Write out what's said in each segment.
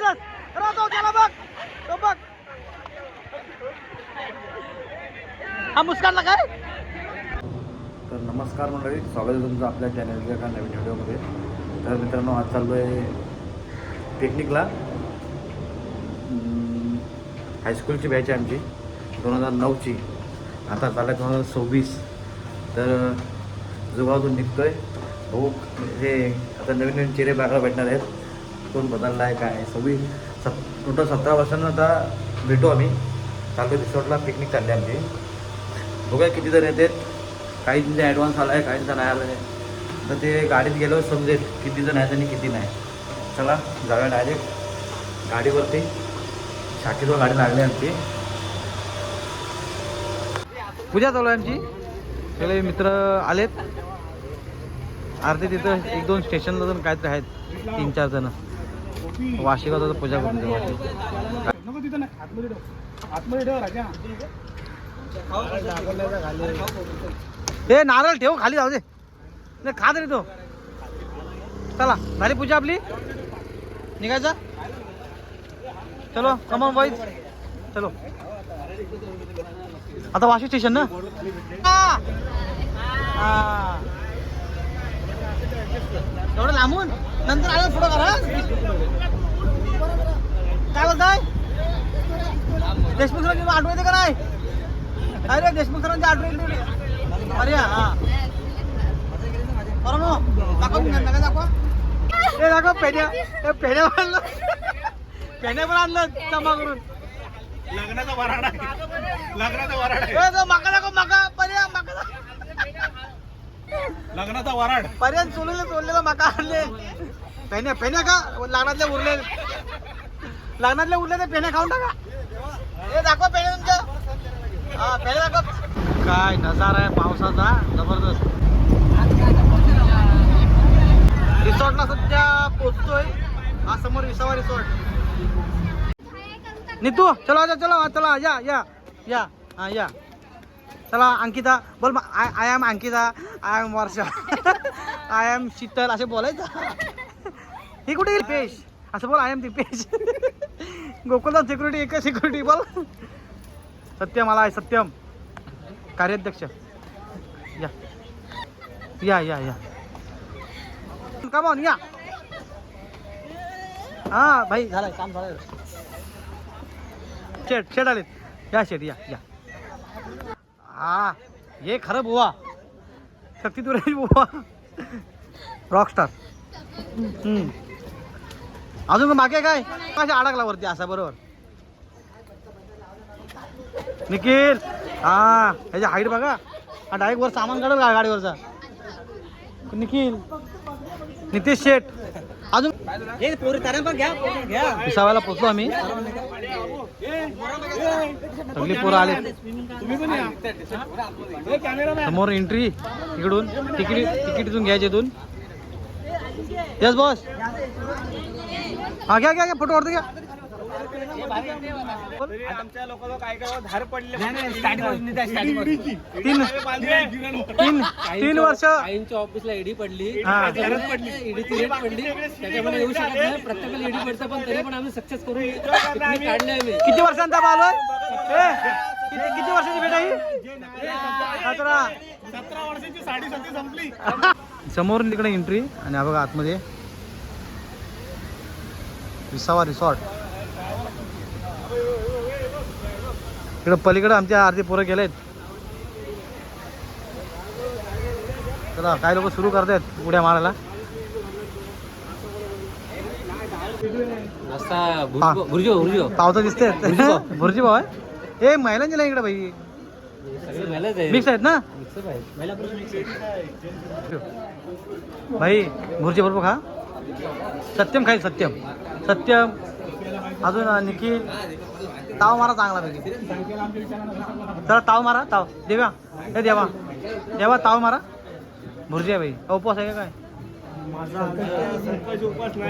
आलाच. अरे तो त्याला बघ, तो बघ. हा मुस्कानला काय? तर नमस्कार मंडळी, स्वागत आहे तुमचं आपल्या चॅनलच्या एका नवीन व्हिडिओमध्ये. तर मित्रांनो, आज चाललो आहे पिकनिकला. हायस्कूलची बॅच आहे आमची 2009ची, आता चालू आहे 2026. तर जुगावतून निघतो आहे. हो, हे आता नवीन नवीन चेहरे बघायला भेटणार आहेत. कोण बदलला आहे काय. टोटल 17 वर्षांना आता भेटू आम्ही. चालू रिसॉर्टला पिकनिक चालली आमची. बघूया किती जण येतात. काहींचा ॲडव्हान्स आला आहे, काहींचा नाही आला आहे. तर ते गाडीत गेल्यावर समजेल किती जण आहेत आणि किती नाही. चला जाऊया डायरेक्ट गाडीवरती. शाखेजवळ गाडी लागली आमची. पूजा चालू आहे आमची. सगळे मित्र आलेत. अर्धे तिथं 1-2 स्टेशनला जाऊन काहीतरी आहेत, 3-4 जण. वार्षिकाचा पूजा करतो. हे नारळ ठेव खाली, जाऊ दे. नाही खा तरी तो. चला झाली पूजा आपली, निघायचा. चलो कमॉन बॉईज, चलो. आता वाशी स्टेशन ना. एवढं लांबून नंतर आलं पुढं करा. काय बोलताय? देशमुख सरांची आठवण येते का नाही? अरे देशमुख सरांची आठवण येते. अरे हा बरं मग दाखवून नका दाखवा. हे दाखव पेढ्या. पेढ्या आणलं, पेढ्या पण आणलं जमा करून. लग्नाचा वराड आहे, लग्नाचा वराड आहे. माका दाखव, माका पर्या, माका लग्नाचा वराड. पर्यंत सोडलेलं माका आणले. पेन्या पेन्या का लग्नातले उरले, लग्नातले उरले ते पेन्या खाऊन टाका. हे दाखवा पेन्या तुमच्या. हा पेन्या दाखव. काय नजारा आहे पावसाचा जबरदस्त. रिसॉर्टला सध्या पोहोचतोय. हा समोर विसावा रिसॉर्ट. नीतू चला चला चला, या या या. हा या. चला अंकिता बोल. I am Ankita, I am Varsha, I am Sheetal असे बोलायचं. हे कुठे गेली पेश? असं बोल, आय एम दिपेश. गोकुलचा सिक्युरिटी एक सिक्युरिटी बोल. सत्यम आला आहे, सत्यम कार्याध्यक्ष. या या या या. कमॉन या. हा भाई झालं काम झालं. शेट आले. या शेट या या. हा हे खरं बुवा, शक्ती तुराची बुवा, रॉकस्टार. अजून मागे काय कशा अडकला वरती असा. बरोबर निखिल. हा ह्याच्या हाईट बघा. हा डायरेक्ट वर सामान काढल गाडीवरचा. निखिल, नितेश शेठ. अजून पिसावायला पोचलो आम्ही. सगळी पोरं आले. समोर एंट्री इकडून. तिकीट इथून घ्यायचे. इथून यस बॉस. हा घ्या घ्या फोटो काढतो घ्या. आमच्या लोकांना काय काय धार पडले. 3 वर्ष आईंच्या ऑफिसला ईडी पडली, ईडीची रेट पडली. त्याच्यामध्ये येऊ शकत नाही. प्रत्येकाला ईडी पडतं, पण तरी पण आम्ही सक्सेस करून काढले. आम्ही किती वर्षांचा आलोय? किती वर्षाची भेट आहे? 17 वर्षाची साडी संपली. समोर तिकडे एंट्री. आणि हा बघा आतमध्ये विसावा रिसॉर्ट. इकडे पलीकडे आमच्या अर्धी पोरं गेलेत. चला काही लोक सुरू करतात उड्या मारायला. पावता दिसते. भुर्जी भाऊ आहे. महिलांची नाही इकडे भाई. मिक्स आहेत ना भाई. भुर्जी बरोबर खा. सत्यम खाईल. सत्यम अजून निखिल. ताव मारा चांगला पैकी. चला ताव मारा. ताव देवा. हे देवा ताव मारा. भुर्जी आहे भाई. उपवास आहे का काय?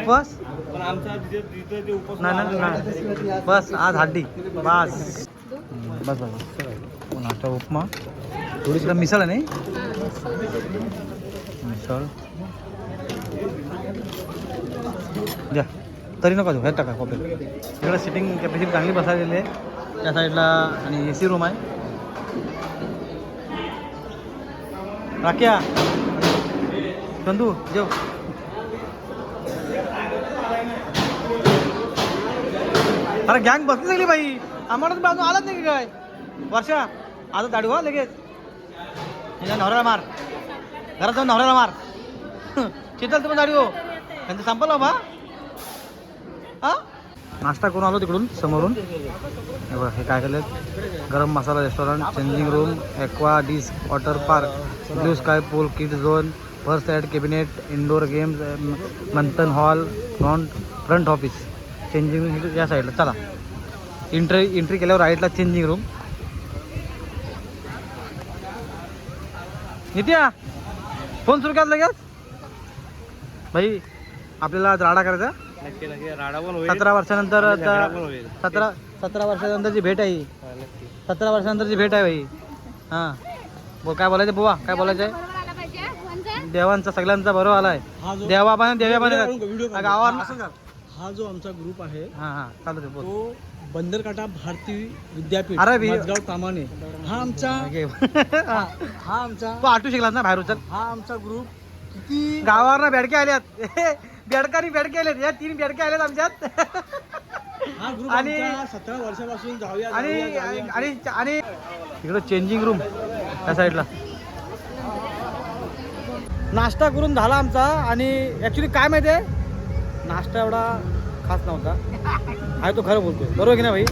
उपवास नाही. बस आज हड्डी बस. बस नाश्ता उपमा. थोडीशी मिसळ आहे नाही. मिसळ द्या. तरी नका देऊ, ह्यात टाका कॉपी. इकडे सिटिंग कॅपॅसिटी चांगली बसायलेली आहे त्या साईडला आणि AC रूम आहे. राख्या चंदू जेव. अरे गँग बसली सगळी बाई. आम्हाला तर बाजू आलाच नाही की काय वर्षा. आता दाढी हो लगेच. नवऱ्याला मार, घरात जाऊन नवऱ्याला मार. चितल तुम्ही दाढी हो त्यांचं संपल बाबा. हा नाश्ता करून आलो तिकडून समोरून. हे बघा हे काय केलं, Garam Masala restaurant, changing room, aqua dish, water park, blue sky pool, kid zone, first aid cabinet, indoor games, Manthan hall, front office, changing room या साईडला. चला एंट्री केल्यावर राईटला चेंजिंग रूम. नित्या फोन सुरू केला लगेच भाई. आपल्याला आज राडा करायचा. 17 वर्षानंतर 17 वर्षानंतरची भेट आहे. 17 वर्षानंतरची भेट आहे भाई. हां बोल काय बोलायचं बुवा, काय बोलायचं आहे. देवांचा सगळ्यांचा बरोबर आलाय. देवा पण गावात. हा जो आमचा ग्रुप आहे हां हां चालू दे बोल. तो बंदरकाटा भारतीय विद्यापीठ अरे माझगाव कामाने हा आमचा हा आमचा तू आठवू शिकला ना बाहेर उचल. हा आमचा ग्रुप किती गावावर बेडके आल्यात. बेडकानी बेडके आलेत. या 3 बेडके आलेत आमच्यात. हा ग्रुप आणि 17 वर्षापासून जाऊया आणि इकडं चेंजिंग रूम त्या साईडला. नाश्ता करून झाला आमचा. आणि ॲक्च्युली काय माहिती आहे, नाश्ता एवढा खास नव्हता. आहे तो खरं बोलतोय, बरोबर की नाही भाई.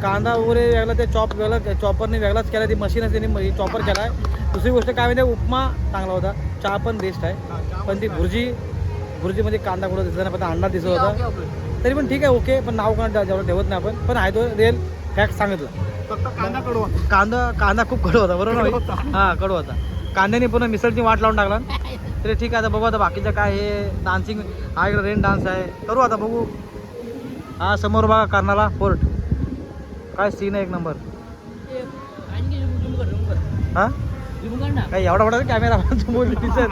कांदा वगैरे वेगळा, ते चॉप वेगळा, चॉपरने वेगळाच केला. ती मशीनच त्यांनी चॉपर केला आहे. दुसरी गोष्ट काय माहिती आहे, उपमा चांगला होता, चहा पण बेस्ट आहे. पण ती भुर्जीमध्ये कांदा कुठं दिसत नाही, पण अंडा दिसत होता. तरी पण ठीक आहे, ओके. पण नाव कोणा जेवढं ठेवत नाही आपण. पण आहे तो रिअल फॅक्ट सांगितलं. कांदा खूप कडू होता, बरोबर भाई. हां कडू होता. कांद्याने पुन्हा मिसळची वाट लावून टाकला. तरी ठीक आहे, आता बघू. आता बाकीचं काय हे डान्सिंग, हा इकडे रेन डान्स आहे, करू आता बघू. हा समोर बघा कर्नाला फोर्ट, काय सीन आहे एक नंबर. हा काय एवढा मोठा कॅमेरा बोल दिसत.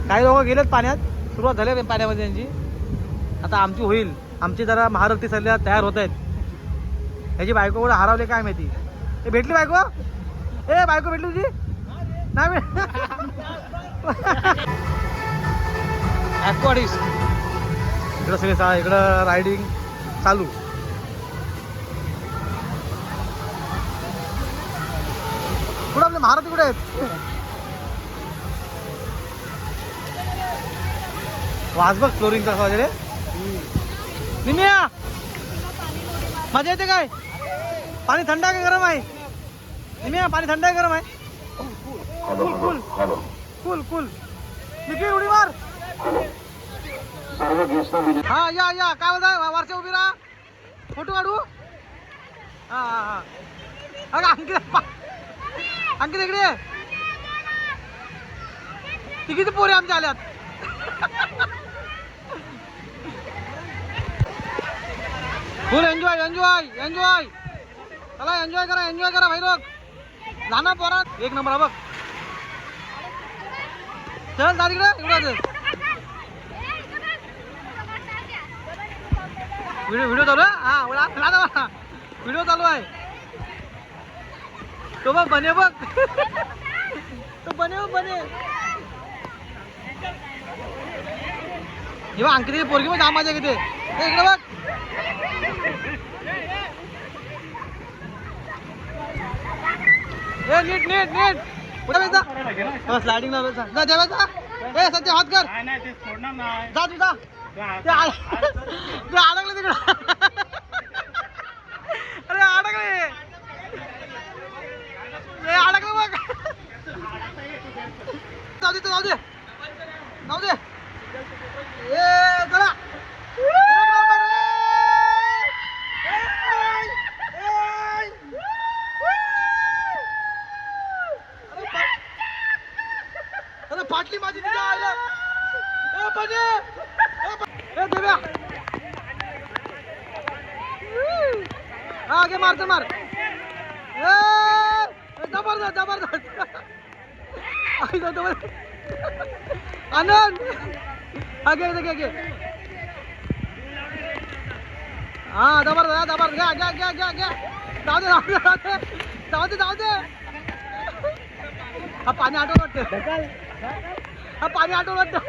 काही लोक गेलेत पाण्यात, सुरुवात झाली पाण्यामध्ये त्यांची. आता आमची होईल. आमची जरा महारथी सध्या तयार होत आहेत. ह्याची बायको कुठे हरवले काय माहिती. हे भेटली बायको. बायको भेटली तुझी नाही. ॲक्वाडिस इकडं सगळे इकडं रायडिंग चालू. कुठं आपले महारथी कुठे आहेत. वाज बघ फ्लोरिंगचा वगैरे. निम्या मजा येते काय. पाणी थंड आहे का गरम आहे. निम्या पाणी थंड आहे गरम आहे. कूल कूल निखिल उडी मार. हा या काय बोलताय वरच्या उभी राहा, फोटो काढू. हा हा हा अगं अंकित इकडे. ती किती पोरे आमच्या आल्यात. फुल एन्जॉय एन्जॉय एन्जॉय. चला एन्जॉय करा भाई लोक. जाना पोरात एक नंबर. बघ चल जा तिकडे. इकडे व्हिडिओ चालू आहे. हा व्हिडिओ चालू आहे. तो बघ बने बघ. तो बने जेव्हा अंकित पोरगी मग माझ्या किती इकडे बघ. नीट कुठे स्लायडिंग जा देवाचा. सध्या हात कर. जा तू जा. ते अडकले तिकडं. अरे अडकले बघ. जाऊ दे चला. अरे फाटली माझी तुझ्या आईला. देव्या हा घे मार. जबरदस्त. आनंद हा घे घे घे. हा दबर दबर घ्या घ्या घ्या घ्या घ्या. जाऊ दे जाऊ दे जाऊ दे जाऊ दे जाऊ दे. हा पाणी आटवलं वाटतं. हा पाणी आटवलं वाटतं.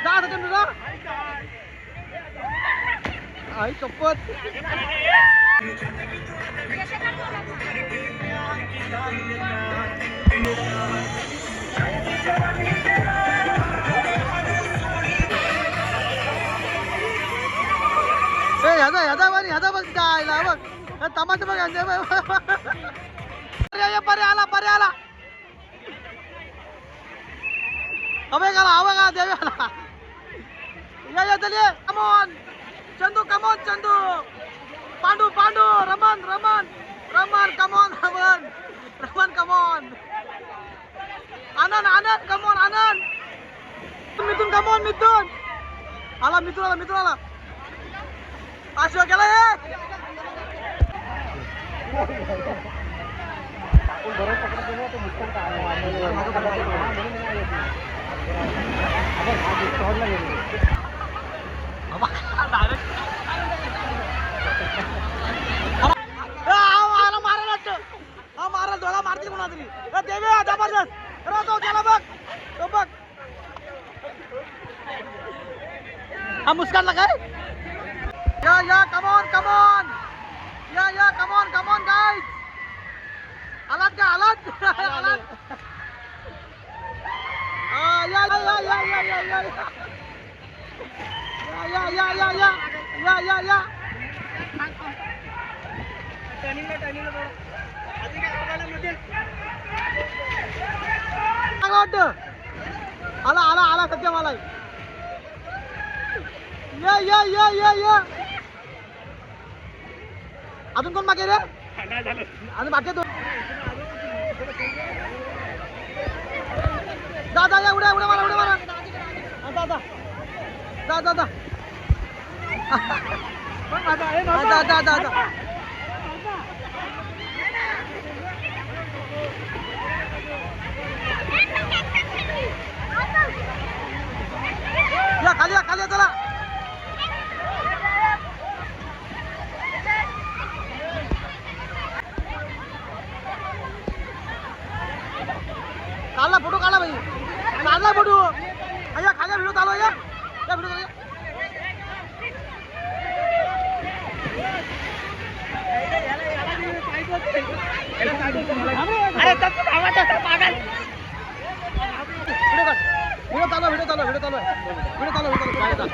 जा सचिन तुझा. आई शपथ. ह्याचा बघ काय बघ तमाशा बघ पर्याय आला पर्याय आला. हवे गाला हवा गा देवी आला. या चलिए come on Chandu come on Chandu. Pandu Pandu Raman Raman Raman come on Raman Raman come on. Anand Anand come on Anand. Mithun come on Mithun आला. मिथून आला मिथून आला. अशोक गेला हे. मारा डोळा मारतील कोणा तरी. देवी जबरदस्त. तो गेला बघ तो बघ. हा मुस्कानला काय. या कमॉन कमॉन. या कमॉन कमॉन गाइस. आलात का आलात आलात. या या या या या या या या या या या या या. आला आला आला सध्या मला. या या या या या. अजून कोण बाकी रे. अजून बाकी तो. दादा या उड्या उड्या मारा उड्या मारा. दादा दादा दादा दादा दादा. या खाली या खाली या चला. काढला फोटो काढला भाई. काढला फोटो. या खाली व्हिडिओ चालू या व्हिडिओ. व्हिडिओ चालू व्हिडिओ चालू व्हिडिओ चालू व्हिडिओ चालू.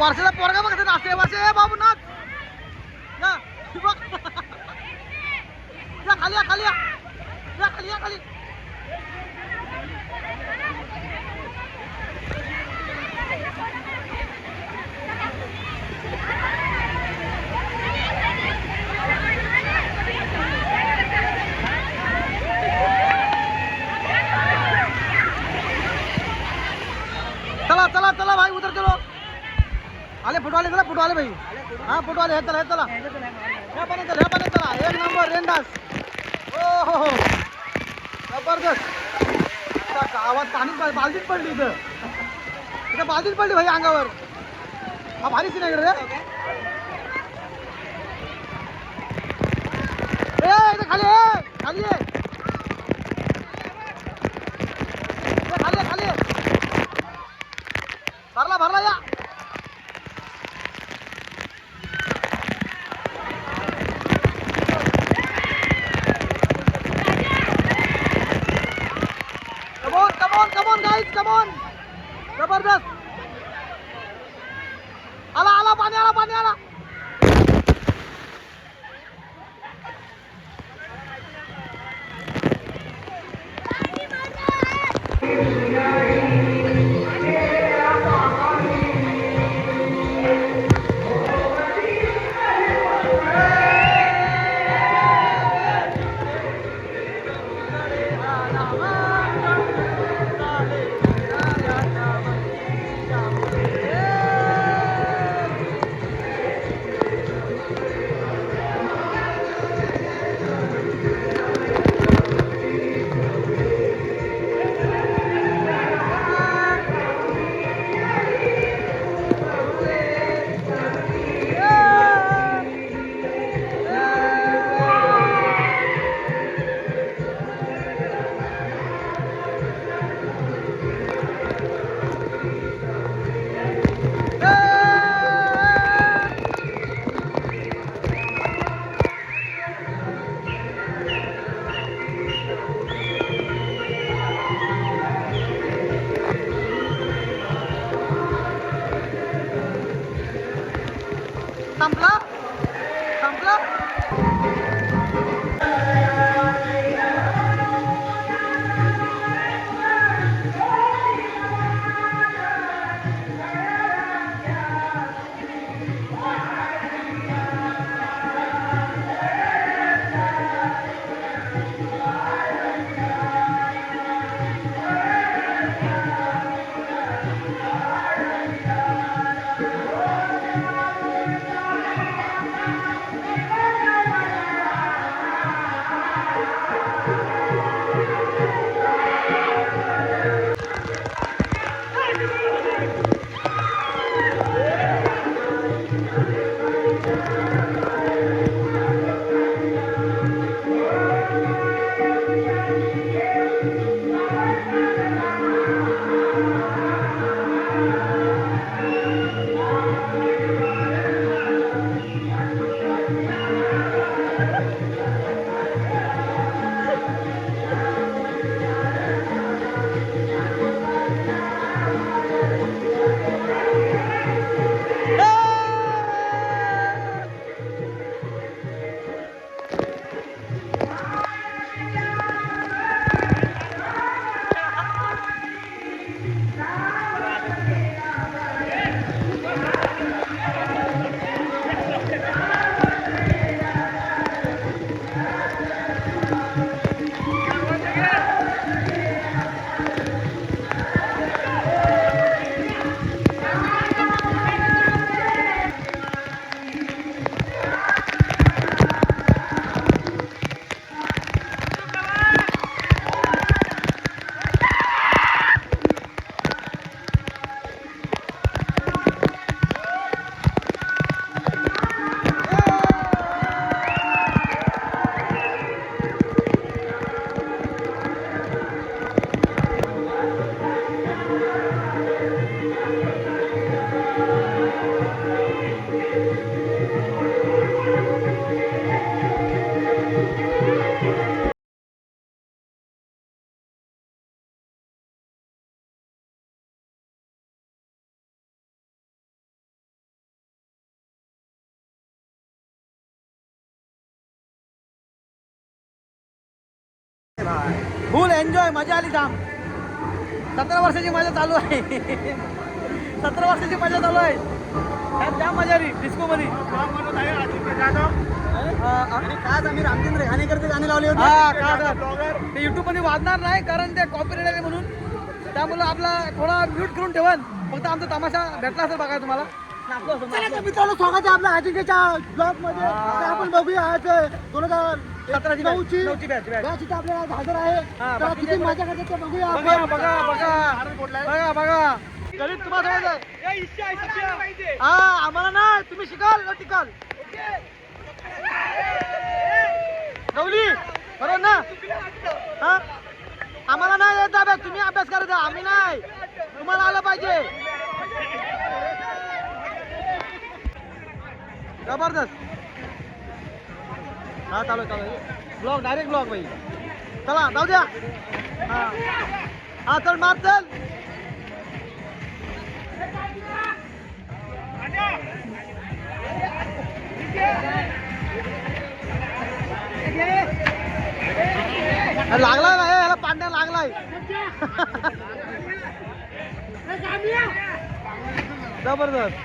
वर्षाचा पोरगा बघ कसं नाचते. वर्षे बाबू नाच. या खाली या खाली या खाली या खाली. चला चला चला भाई उधर चलो. आले फोटो आले चला फोटो आले भाई. हा फोटो आले. हे चला हे चला. ह्या पाण्यात चला ह्या पाण्यात चला. एक नंबर रेनडास. ओ हो हो जबरदस्त. आता गावात पाणी बालदीच पडली इथं. इथं बालदीच पडली भाई अंगावर. हा भारी सीन आहे रे. इथं खाली खाली खाली खाली. भरला भरला या. Come on guys, come on. जबरदस्त. आला आला पाणी आला पाणी आला. संपला संपला. फुल एन्जॉय, मजा आली जाम. 17 वर्षाची मजा चालू आहे. 17 वर्षाची मजा चालू आहे. त्यात जाम मजा आली डिस्को मध्ये. आज आम्ही रामचंद्र रेहाणेकरचे गाणे लावले होते. हा का सर, ते युट्यूब मध्ये वाजणार नाही कारण ते कॉपीराइट आहे म्हणून. त्यामुळे आपला थोडा म्यूट करून ठेवा. फक्त आमचा तमाशा भेटला असेल बघा तुम्हाला. चला तर मित्रांनो, स्वागत आहे आपल्या अजिंक्यच्या ब्लॉग मध्ये. तर आपण बघूया आज 2019ची बॅच इथे आपल्याला हजर आहे. हा, तर किती मजा करतात ते बघूया आपण. बघा बघा बघा बघा बघा. गणित तुम्हाला हा आम्हाला नाही, तुम्ही शिकाल ना टिकाल. गवली बरोबर ना. हा आम्हाला नाही येत अभ्यास, तुम्ही अभ्यास करायचा, आम्ही नाही. तुम्हाला आलं पाहिजे. जबरदस्त. हा चालू चालू ब्लॉग, डायरेक्ट ब्लॉग भाई. चला जाऊ द्या. हा हा चल मार चल. लागलाय ना याला, पांड्या लागलाय. जबरदस्त.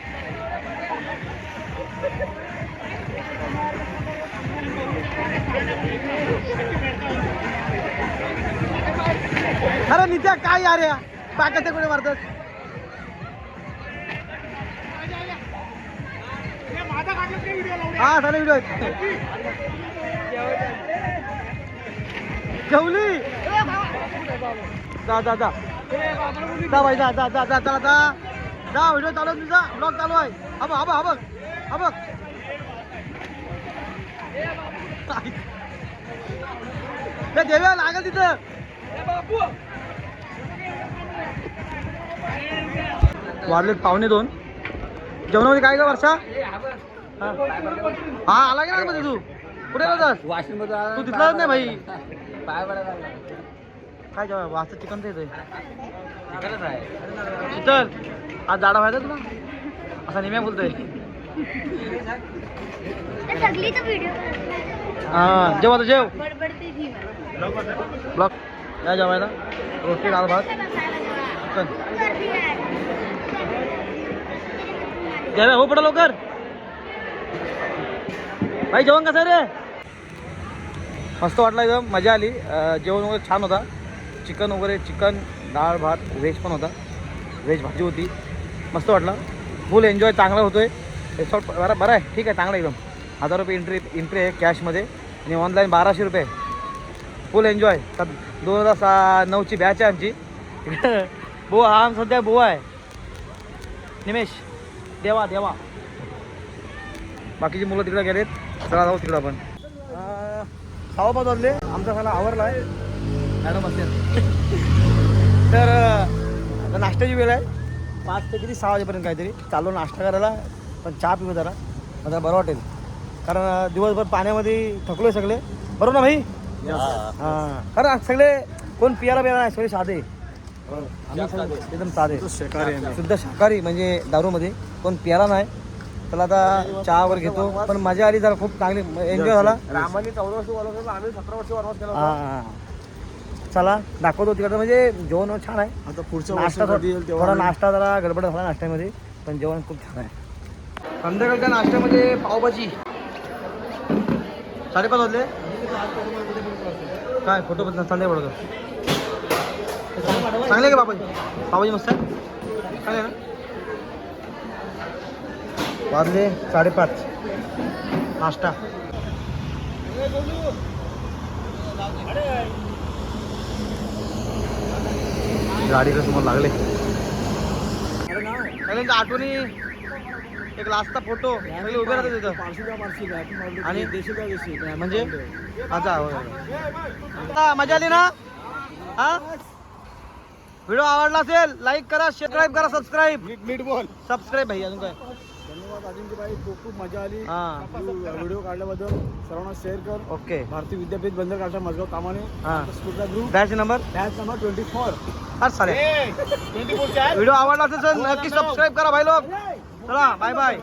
अरे नित्या काय यार या पाकाचे कुठे मारतात. हा झाले व्हिडिओ जेवली. जा जा जा जा भाई जा जा जा जा चला जा जा. व्हिडिओ चालू आहे तुझा, ब्लॉग चालू आहे. हा बघ हा बघ हा बघ. देव्या लागल तिथं. वाजले 1:45. जेवणामध्ये काय का वर्षा. हा आला की नाही मध्ये तू कुठे जातात. वाशिम तू तिथलाच नाही भाई. पाय पडायला काय जेव्हा वाजता चिकन तर येतोय. आहे. शीतल आज जाडा व्हायचा तुला असा नेहमी बोलतोय. सगळी तर व्हिडिओ हा जेव आता जेव बडबडते जी ब्लॉक या जेवायला रोटी डाळ भात चिकन जेवाय हो पडा लवकर भाई जेवण कसं आहे रे मस्त वाटलं एकदम मजा आली जेवण वगैरे छान होता चिकन डाळ भात व्हेज पण होता व्हेज भाजी होती मस्त वाटलं फुल एन्जॉय चांगला होतोय रिसॉर्ट बरं आहे ठीक आहे चांगलं एकदम 1000 रुपये एंट्री आहे कॅशमध्ये आणि ऑनलाईन 1200 रुपये फुल एन्जॉय 2009ची बॅच आहे आमची बुवा हा सध्या बुवा आहे निमेश देवा बाकीची मुलं तिकडे गेलेत चला जाऊ तिकडं आपण 6:05 वाजले आमचा सगळा आवरला आहे मॅडम असेल तर आता नाश्त्याची वेळ आहे 5 ते किती 6 वाजेपर्यंत काहीतरी चालू नाश्ता करायला पण चहा पिऊ जरा आता बरं वाटेल कारण दिवसभर पाण्यामध्ये थकलोय सगळे बरोबर ना भाई हां खरं सगळे कोण पियाला नाही सगळे साधे एकदम साधे शुद्ध शाकाहारी म्हणजे दारूमध्ये कोण पियाला नाही त्याला आता चहा वगैरे घेतो पण मजा आली जरा खूप चांगली एन्जॉय झाला रामाने 14 वर्ष वनवास केला, आम्ही 17 वर्ष वनवास केला होता. हां चला दाखवतो तिकडं म्हणजे जेवण छान आहे आता पुढच्या नाश्ता वर्षी येईल तेव्हा थोडा नाश्ता जरा गडबड झाला नाश्त्यामध्ये पण जेवण खूप छान आहे संध्याकाळच्या नाश्त्यामध्ये पावभाजी 5:30 वाजले काय फोटो बद्दल संध्याकाळ बघा चांगले का पावभाजी पावभाजी मस्त आहे चांगले ना वाजले 5:30 नाश्ता गाडीला समोर लागले पहिल्यांदा आठवणी एक लास्टचा फोटो सगळे उभे राहते तिथं आणि म्हणजे अच्छा मजा आली ना हा व्हिडिओ आवडला असेल लाईक करा सबस्क्राईब करा नीट बोल. सबस्क्राईब भाई अजून काय धन्यवाद अजिंक्य भाई, खूप मजा आली. हा व्हिडिओ काढल्याबद्दल सर्वांना शेअर कर. ओके भारतीय विद्यापीठ बंदरगावच्या मजगाव कामाने हा स्कूलचा group batch number batch number 24. हर साले व्हिडिओ आवडला असेल तर नक्की सबस्क्राईब करा भाई लोक चला बाय बाय